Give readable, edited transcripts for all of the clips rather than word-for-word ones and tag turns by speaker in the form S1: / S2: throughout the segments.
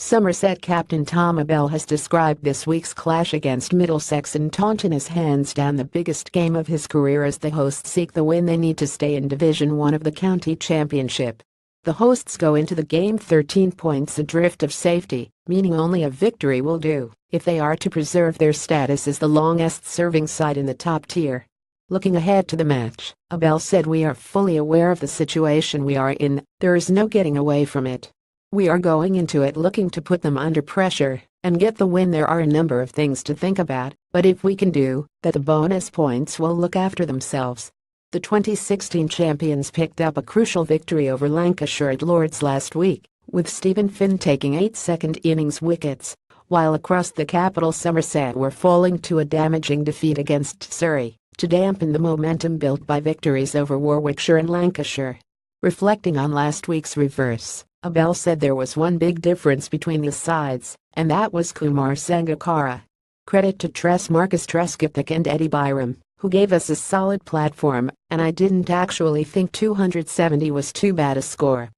S1: Somerset captain Tom Abell has described this week's clash against Middlesex and Taunton as hands down the biggest game of his career as the hosts seek the win they need to stay in Division 1 of the county championship. The hosts go into the game 13 points adrift of safety, meaning only a victory will do if they are to preserve their status as the longest-serving side in the top tier. Looking ahead to the match, Abell said, "We are fully aware of the situation we are in, there is no getting away from it. We are going into it looking to put them under pressure and get the win. There are a number of things to think about, but if we can do that, the bonus points will look after themselves." The 2016 champions picked up a crucial victory over Lancashire at Lord's last week, with Stephen Finn taking 8 second-innings wickets, while across the capital Somerset were falling to a damaging defeat against Surrey to dampen the momentum built by victories over Warwickshire and Lancashire. Reflecting on last week's reverse, Abell said there was one big difference between the sides, and that was Kumar Sangakkara. Credit to Marcus Trescothick and Eddie Byram, who gave us a solid platform, and I didn't actually think 270 was too bad a score.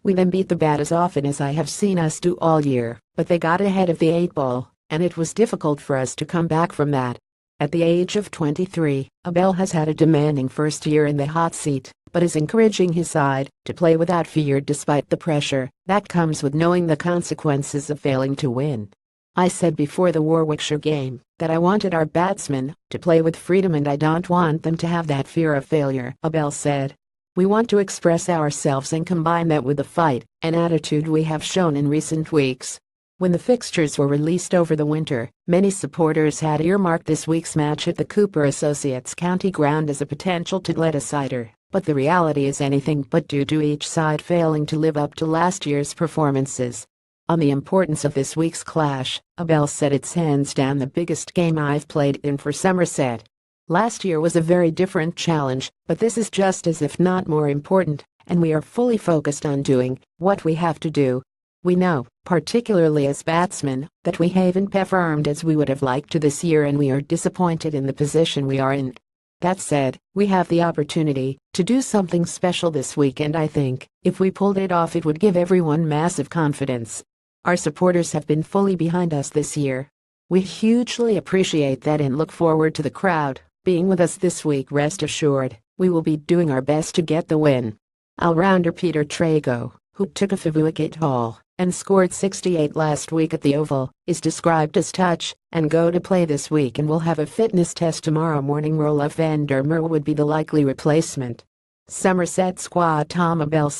S1: We then beat the bat as often as I have seen us do all year, but they got ahead of the 8-ball, and it was difficult for us to come back from that." At the age of 23, Abell has had a demanding first year in the hot seat, but is encouraging his side to play without fear despite the pressure that comes with knowing the consequences of failing to win. "I said before the Warwickshire game that I wanted our batsmen to play with freedom and I don't want them to have that fear of failure," Abell said. "We want to express ourselves and combine that with the fight and attitude we have shown in recent weeks." When the fixtures were released over the winter, many supporters had earmarked this week's match at the Cooper Associates County Ground as a potential to-let-a-sider, but the reality is anything but due to each side failing to live up to last year's performances. On the importance of this week's clash, Abell said, "It's hands down the biggest game I've played in for Somerset. Last year was a very different challenge, but this is just as if not more important, and we are fully focused on doing what we have to do. We know, particularly as batsmen, that we haven't performed as we would have liked to this year and we are disappointed in the position we are in. That said, we have the opportunity to do something special this week, and I think if we pulled it off it would give everyone massive confidence. Our supporters have been fully behind us this year. We hugely appreciate that and look forward to the crowd being with us this week. Rest assured, we will be doing our best to get the win." All-rounder Peter Trego, who took a 5-wicket haul and scored 68 last week at the Oval, is described as touch and go to play this week and will have a fitness test tomorrow morning. Roelof van der Merwe would be the likely replacement. Somerset squad: Tom Abell,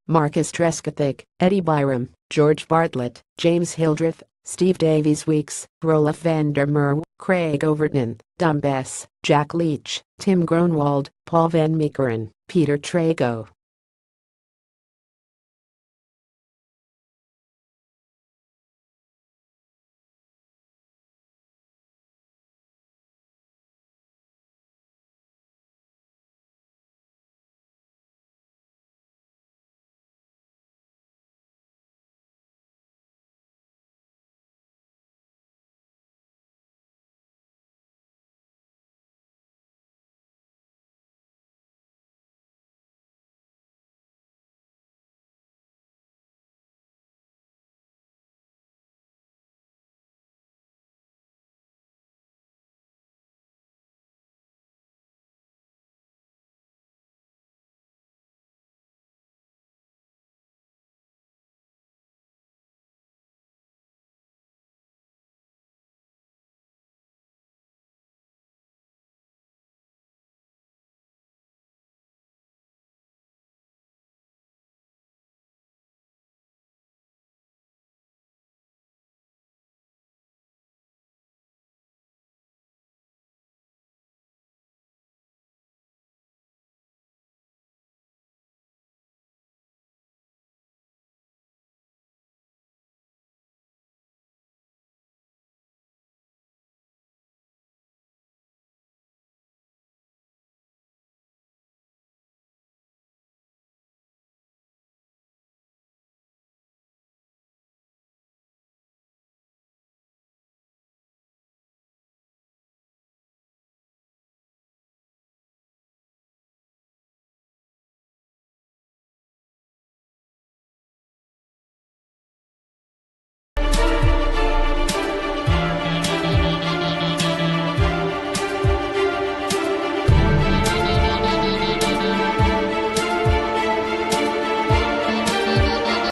S1: Marcus Trescothick, Eddie Byram, George Bartlett, James Hildreth, Steve Davies Weeks, Roelof van der Merwe, Craig Overton, Dom Bess, Jack Leach, Tim Groenewald, Paul van Meekeren, Peter Trego.